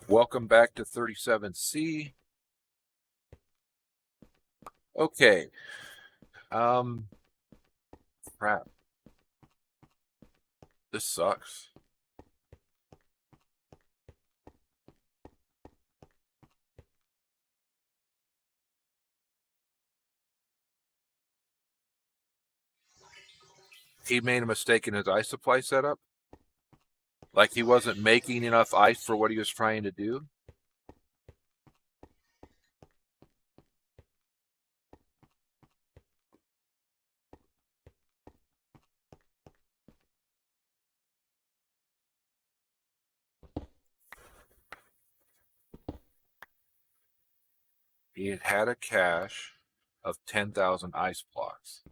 Welcome back to 37C. Okay. Crap. This sucks. He made a mistake in his ice supply setup? Like he wasn't making enough ice for what he was trying to do? He had a cache of 10,000 ice blocks.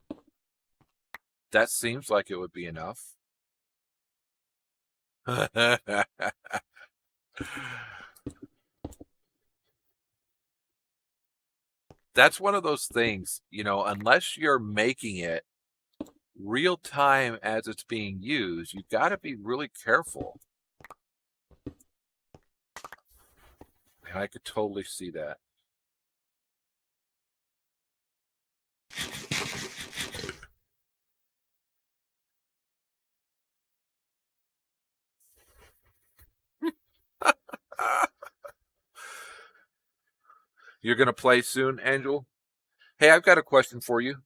That seems like it would be enough. That's one of those things, you know, unless you're making it real time as it's being used, you've got to be really careful. And I could totally see that. You're going to play soon, Angel? Hey, I've got a question for you.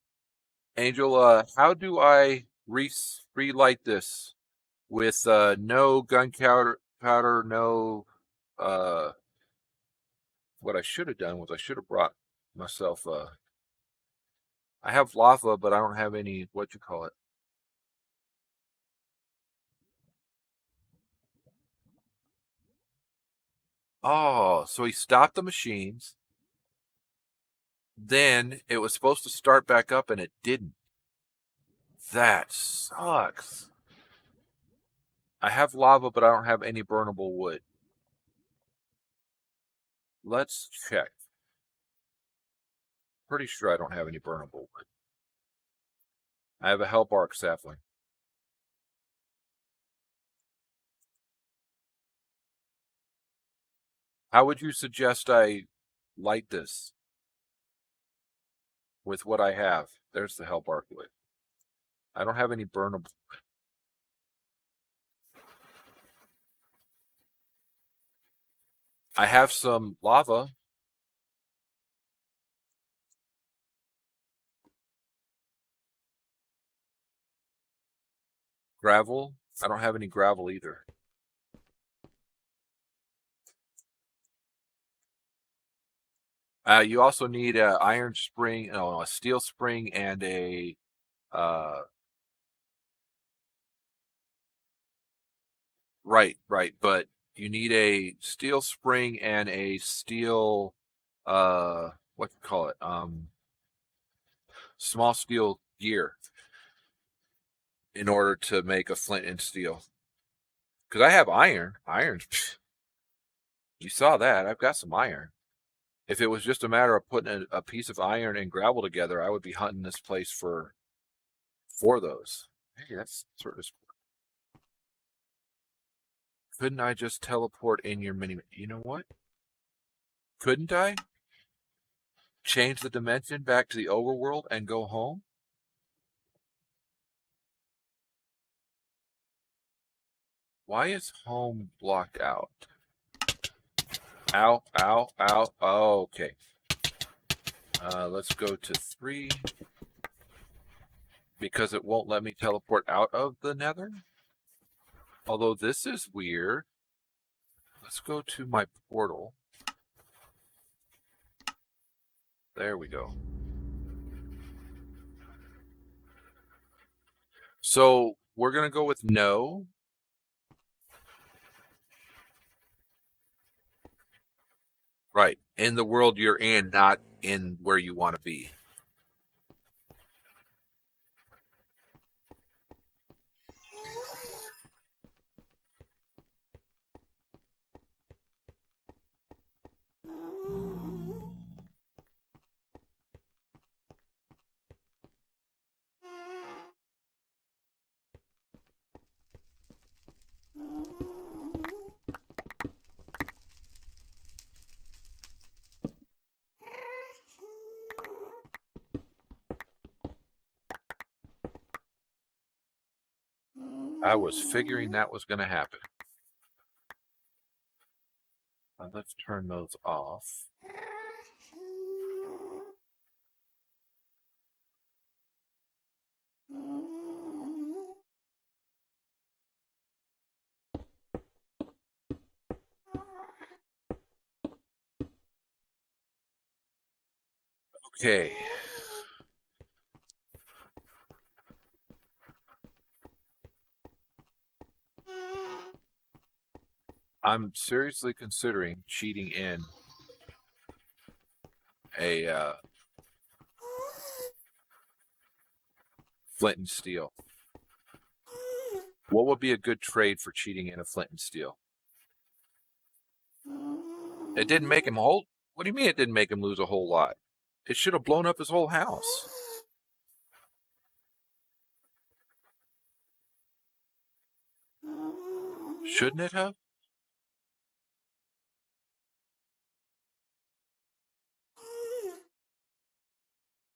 Angel, how do I relight this with no gunpowder, no... what I should have done was I should have brought myself... I have lava, but I don't have any, what you call it? Oh, so he stopped the machines. Then it was supposed to start back up, and it didn't. That sucks. I have lava, but I don't have any burnable wood. Let's check. Pretty sure I don't have any burnable wood. I have a hell bark sapling. How would you suggest I light this with what I have? There's the hell bark wood. I don't have any burnable. I have some lava. Gravel. I don't have any gravel either. You also need an iron spring, no, a steel spring, and a right, but you need a steel spring and a steel what do you call it? Small steel gear in order to make a flint and steel. Because I have iron. Iron's you saw that. I've got some iron. If it was just a matter of putting a piece of iron and gravel together, I would be hunting this place for those. Hey, that's sort of... Couldn't I just teleport in your mini? You know what? Couldn't I change the dimension back to the overworld and go home? Why is home blocked out? Ow, ow, ow. Oh, okay. Let's go to 3. Because it won't let me teleport out of the Nether. Although this is weird. Let's go to my portal. There we go. So we're going to go with no. Right. In the world you're in, not in where you want to be. I was figuring that was going to happen. Let's turn those off. Okay. I'm seriously considering cheating in a flint and steel. What would be a good trade for cheating in a flint and steel? It didn't make him hold. What do you mean it didn't make him lose a whole lot? It should have blown up his whole house. Shouldn't it have?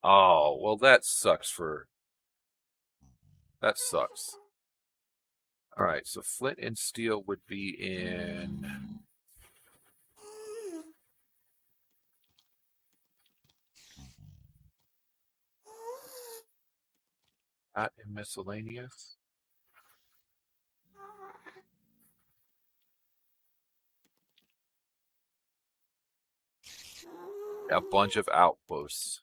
Oh, well, that sucks for... That sucks. All right, so flint and steel would be in... Not in miscellaneous. A bunch of outposts.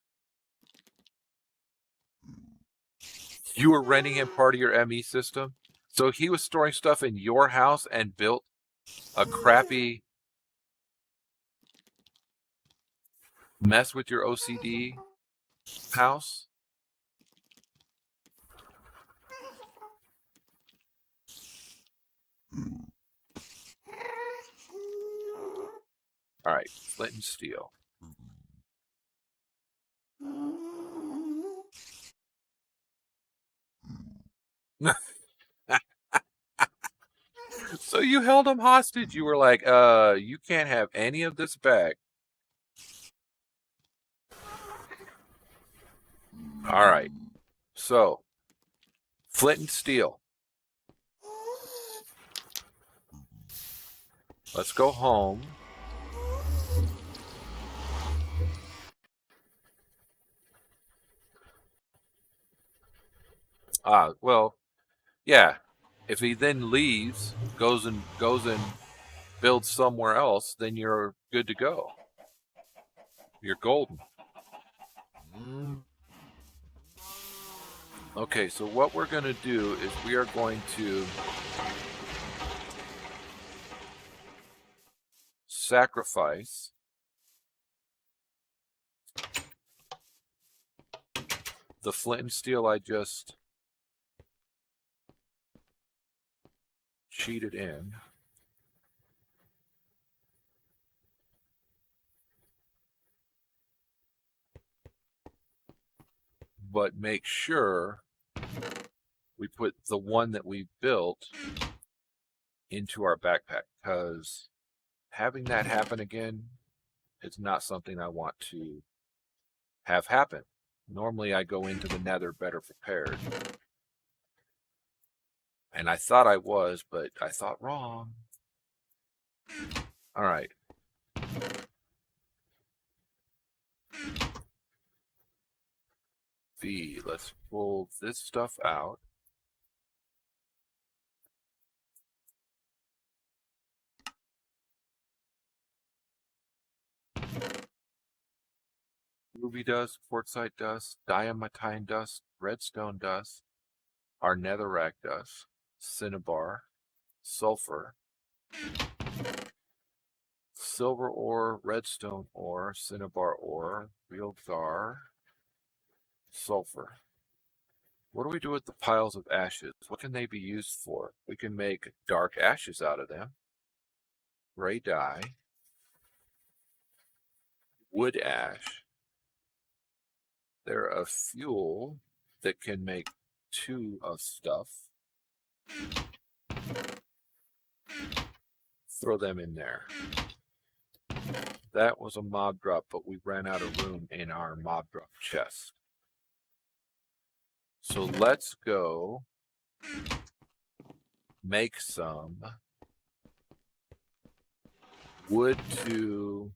You were renting him part of your ME system? So he was storing stuff in your house and built a crappy mess with your OCD house? All right, flint and steel. So you held him hostage. You were like, you can't have any of this back. All right. So, flint and steel. Let's go home. Well, yeah. If he then leaves, goes and builds somewhere else, then you're good to go. You're golden. Okay, so what we're going to do is we are going to sacrifice the flint and steel I just cheated in. But make sure we put the one that we built into our backpack, because having that happen again is not something I want to have happen. Normally I go into the Nether better prepared. And I thought I was, but I thought wrong. All right. Let's pull this stuff out. Ruby dust, quartzite dust, diamantine dust, redstone dust, our netherrack dust, cinnabar, sulfur, silver ore, redstone ore, cinnabar ore, real gar, sulfur. What do we do with the piles of ashes? What can they be used for? We can make dark ashes out of them, gray dye, wood ash. They're a fuel that can make 2 of stuff. Throw them in there. That was a mob drop, but we ran out of room in our mob drop chest. So let's go make some wood to...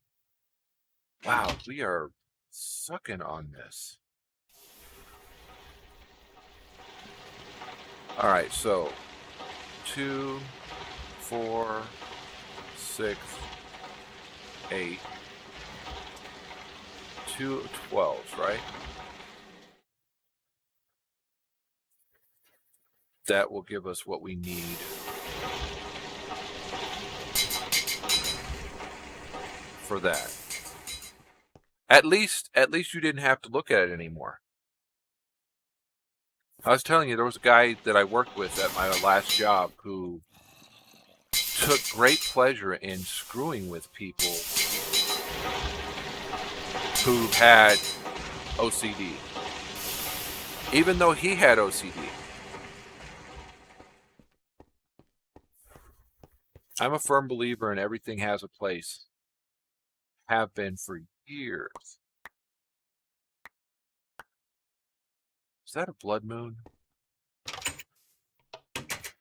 Wow, we are sucking on this. All right, so 2, 4, 6, 8, 2 12s, right? That will give us what we need for that. At least you didn't have to look at it anymore. I was telling you, there was a guy that I worked with at my last job who took great pleasure in screwing with people who had OCD. Even though he had OCD. I'm a firm believer in everything has a place. Have been for years. Is that a blood moon?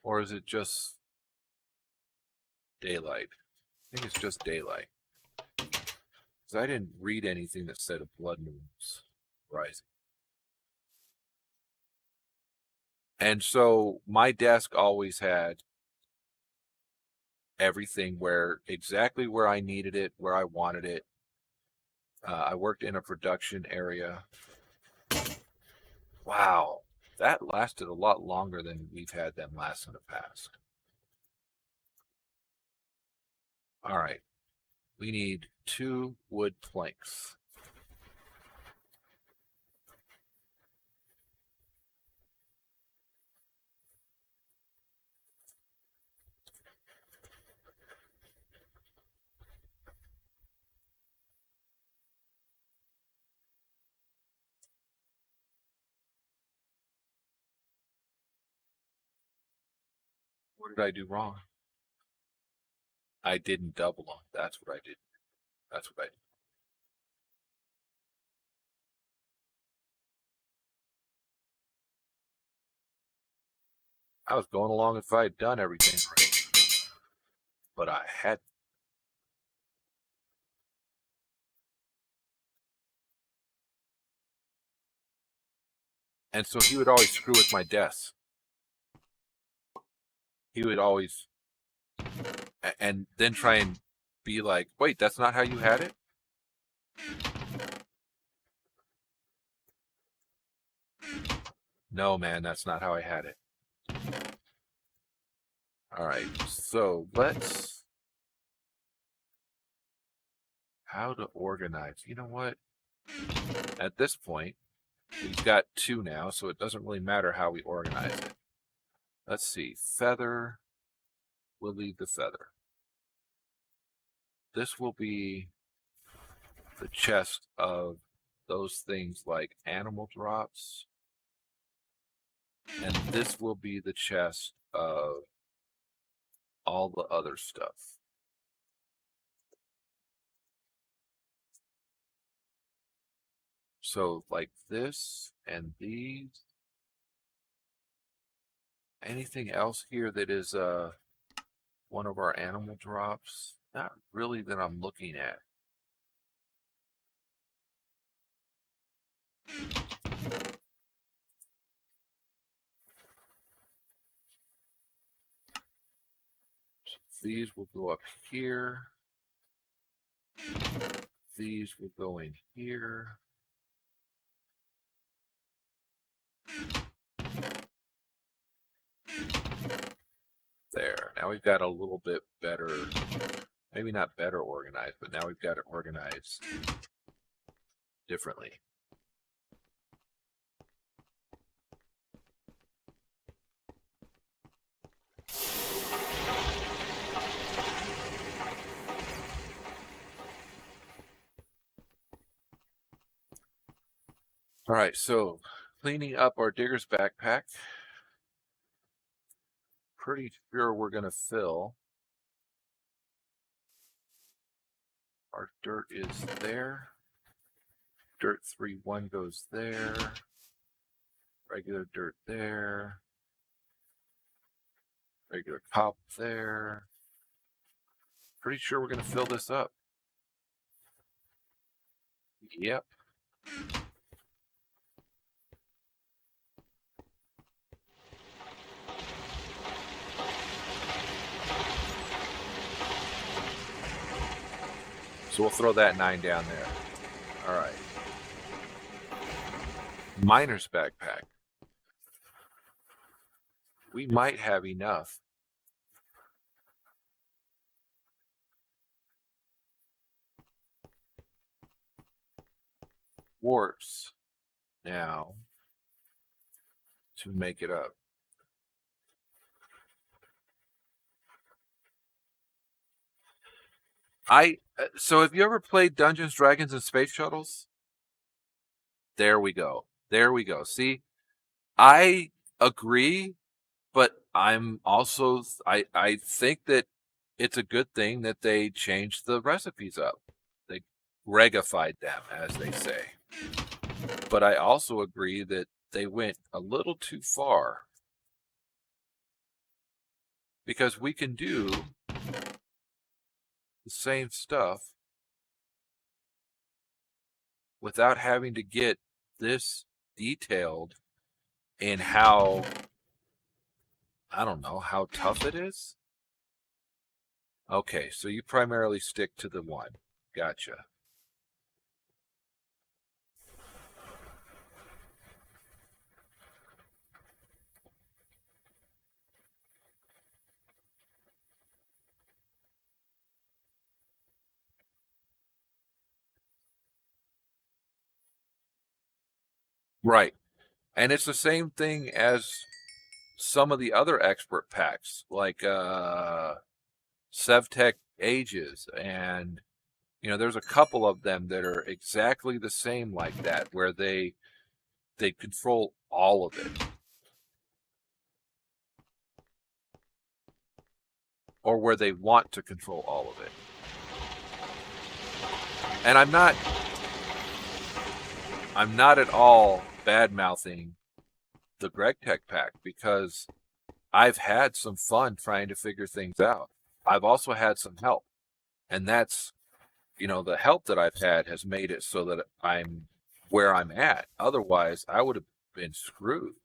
Or is it just daylight? I think it's just daylight. Because I didn't read anything that said a blood moon's rising. And so my desk always had everything exactly where I needed it, where I wanted it. I worked in a production area. Wow, that lasted a lot longer than we've had them last in the past. All right, we need 2 wood planks. What did I do wrong? I didn't double them. That's what I did. That's what I did. I was going along if I had done everything right. But I hadn't. And so he would always screw with my desk. He would always... And then try and be like, wait, that's not how you had it? No, man, that's not how I had it. All right, so let's... How to organize. You know what? At this point, we've got 2 now, so it doesn't really matter how we organize it. Let's see. Feather. We'll leave the feather. This will be the chest of those things like animal drops. And this will be the chest of all the other stuff. So like this and these. Anything else here that is one of our animal drops? Not really that I'm looking at. These will go up here. These will go in here. There. Now we've got a little bit better, maybe not better organized, but now we've got it organized differently. All right, so cleaning up our digger's backpack. Pretty sure we're going to fill. Our dirt is there. Dirt 3-1 goes there. Regular dirt there. Regular cop there. Pretty sure we're going to fill this up. Yep. So we'll throw that 9 down there. All right. Miner's backpack. We might have enough. Quartz now to make it up. So have you ever played Dungeons, Dragons, and Space Shuttles? There we go. There we go. See, I agree, but I'm also I think that it's a good thing that they changed the recipes up. They regified them, as they say. But I also agree that they went a little too far. Because we can do the same stuff without having to get this detailed in how, I don't know, how tough it is. Okay, so you primarily stick to the 1. Gotcha. Right. And it's the same thing as some of the other expert packs, like Sevtech Ages, and there's a couple of them that are exactly the same like that, where they control all of it, or where they want to control all of it. And I'm not at all bad-mouthing the GregTech pack, because I've had some fun trying to figure things out. I've also had some help, and that's, the help that I've had has made it so that I'm where I'm at. Otherwise, I would have been screwed.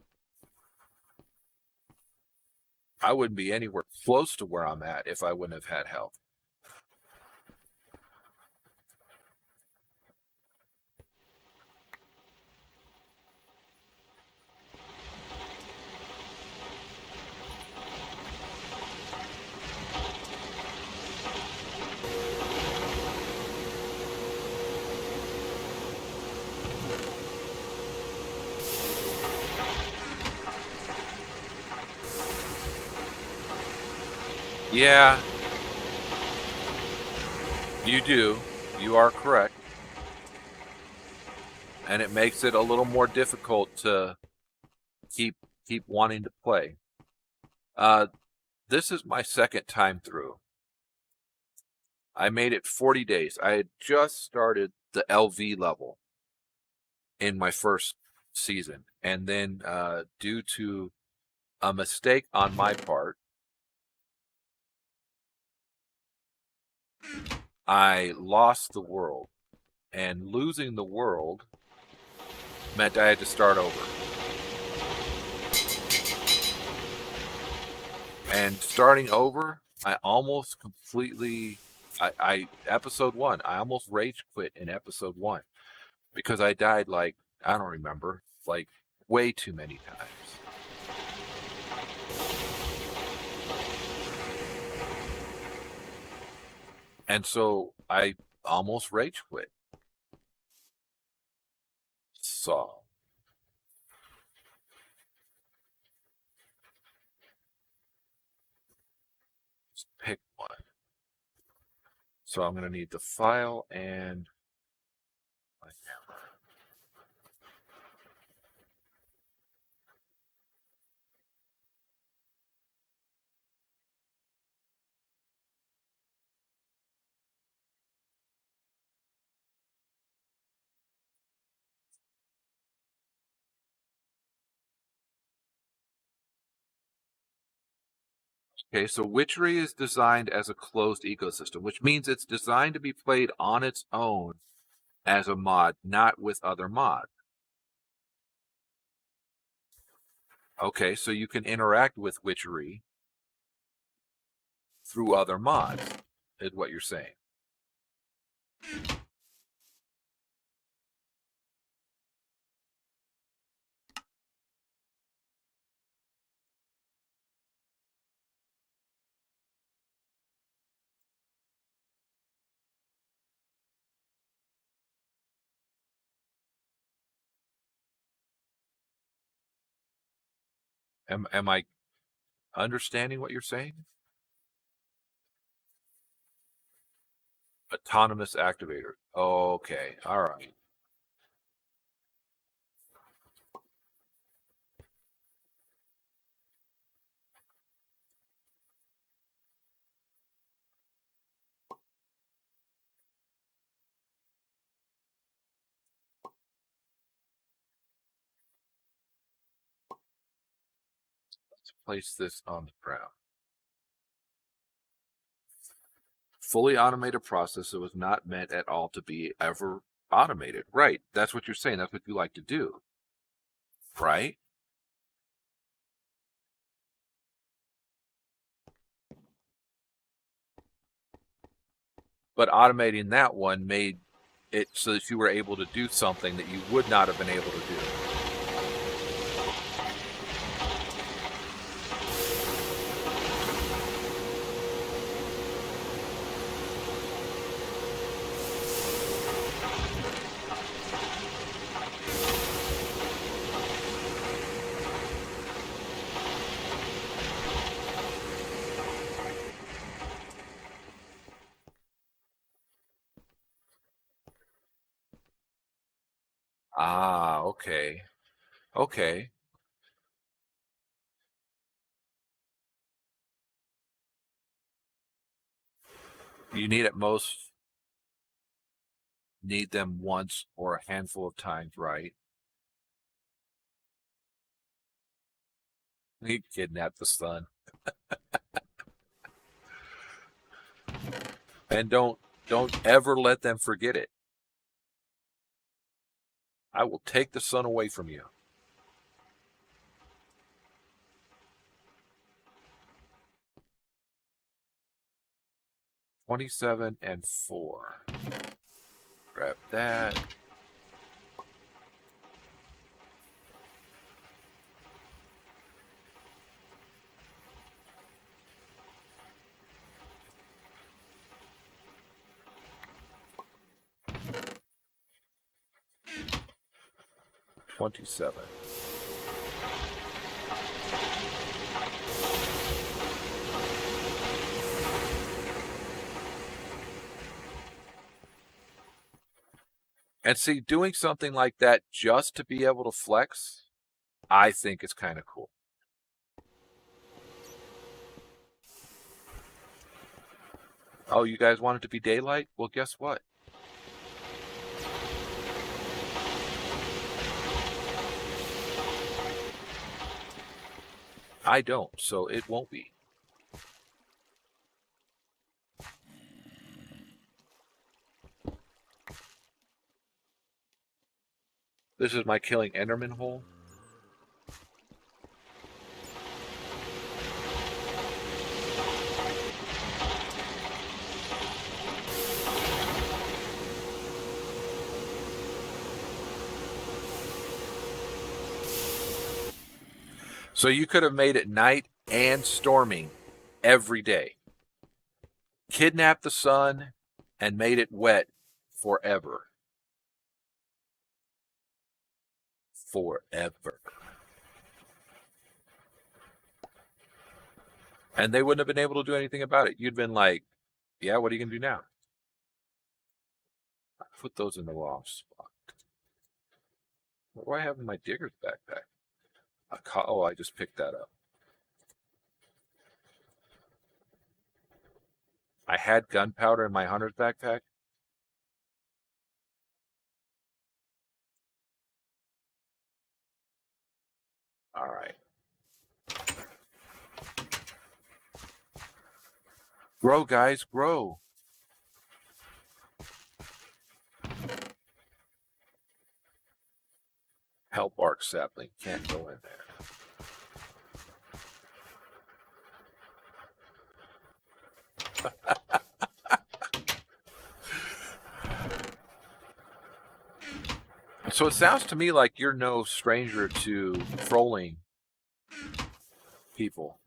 I wouldn't be anywhere close to where I'm at if I wouldn't have had help. Yeah, you do. You are correct. And it makes it a little more difficult to keep wanting to play. This is my second time through. I made it 40 days. I had just started the LV level in my first season. And then due to a mistake on my part, I lost the world. And losing the world meant I had to start over. And starting over, I almost completely, episode 1, I almost rage quit in episode 1 because I died like, I don't remember, like way too many times. And so I almost rage quit. So let's pick one. So I'm going to need the file and my camera. Okay, so Witchery is designed as a closed ecosystem, which means it's designed to be played on its own as a mod, not with other mods. Okay, so you can interact with Witchery through other mods, is what you're saying. Am I understanding what you're saying? Autonomous activator. Okay, all right. Let's place this on the ground. Fully automated process that was not meant at all to be ever automated. Right. That's what you're saying. That's what you like to do. Right? But automating that one made it so that you were able to do something that you would not have been able to do. Ah, okay. Okay. You need at most need them once or a handful of times, right? You kidnap the sun. And don't ever let them forget it. I will take the sun away from you. 27 and 4. Grab that. $27. And see, doing something like that just to be able to flex, I think is kind of cool. Oh, you guys want it to be daylight? Well, guess what? I don't, so it won't be. This is my killing Enderman hole. So you could have made it night and storming every day. Kidnapped the sun and made it wet forever. Forever. And they wouldn't have been able to do anything about it. You'd been like, yeah, what are you going to do now? Put those in the wrong spot. What do I have in my digger's backpack? Oh, I just picked that up. I had gunpowder in my hunter's backpack. All right. Grow, guys, grow. Help bark sapling. Can't go in there. So it sounds to me like you're no stranger to trolling people.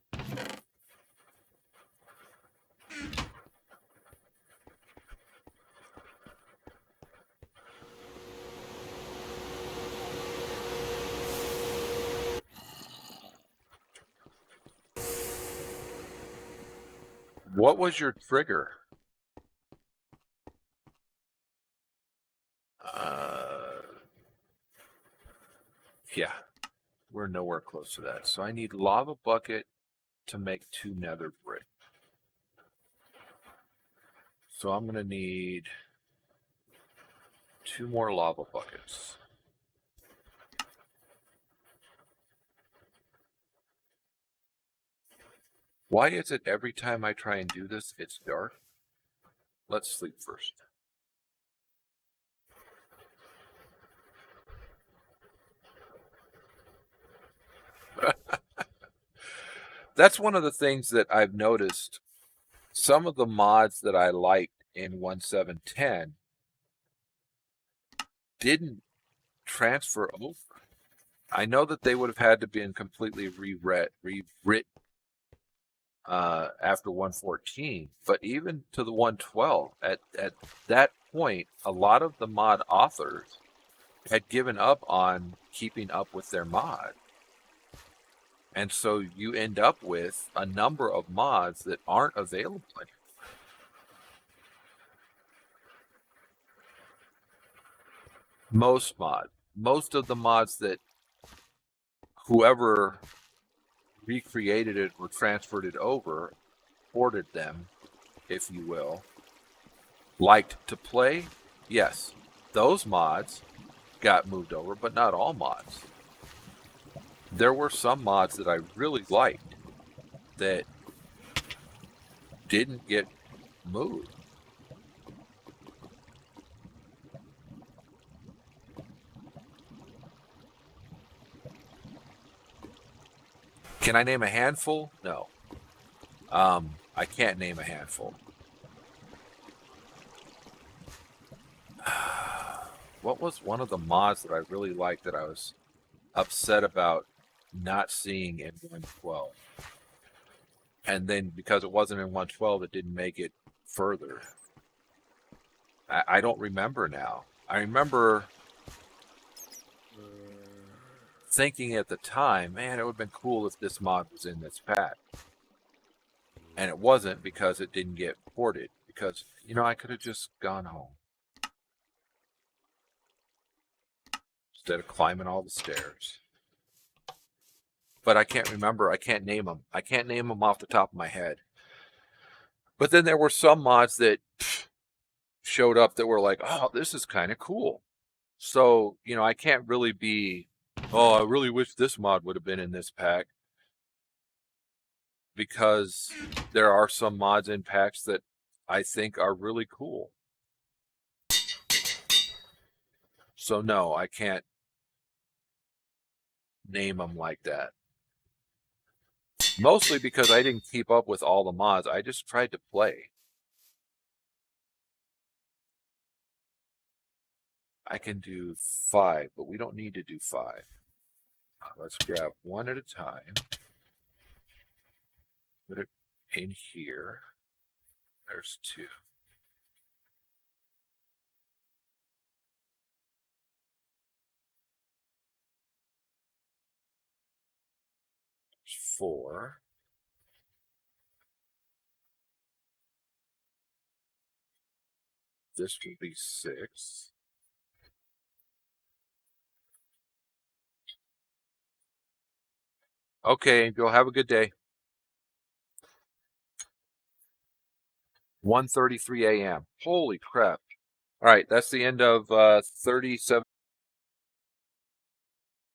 What was your trigger? Yeah, we're nowhere close to that. So I need lava bucket to make 2 nether brick. So I'm going to need 2 more lava buckets. Why is it every time I try and do this, it's dark? Let's sleep first. That's one of the things that I've noticed. Some of the mods that I liked in 1.7.10 didn't transfer over. I know that they would have had to been completely rewritten after 1.14, but even to the 1.12, at that point, a lot of the mod authors had given up on keeping up with their mod. And so you end up with a number of mods that aren't available anymore. Most of the mods that whoever recreated it or transferred it over, ported them, if you will, liked to play, yes, those mods got moved over, but not all mods. There were some mods that I really liked that didn't get moved. Can I name a handful? No. I can't name a handful. What was one of the mods that I really liked that I was upset about not seeing in 1.12? And then because it wasn't in 1.12, it didn't make it further. I don't remember now. I remember thinking at the time, man, it would have been cool if this mod was in this pack. And it wasn't because it didn't get ported. Because, you know, I could have just gone home. Instead of climbing all the stairs. But I can't remember. I can't name them. I can't name them off the top of my head. But then there were some mods that showed up that were like, oh, this is kind of cool. So, you know, I can't really be, oh, I really wish this mod would have been in this pack. Because there are some mods in packs that I think are really cool. So no, I can't name them like that. Mostly because I didn't keep up with all the mods. I just tried to play. I can do 5, but we don't need to do 5. Let's grab one at a time. Put it in here. There's 2. There's 4. This will be 6. Okay, go have a good day. 1:33 a.m. Holy crap. All right, that's the end of 37.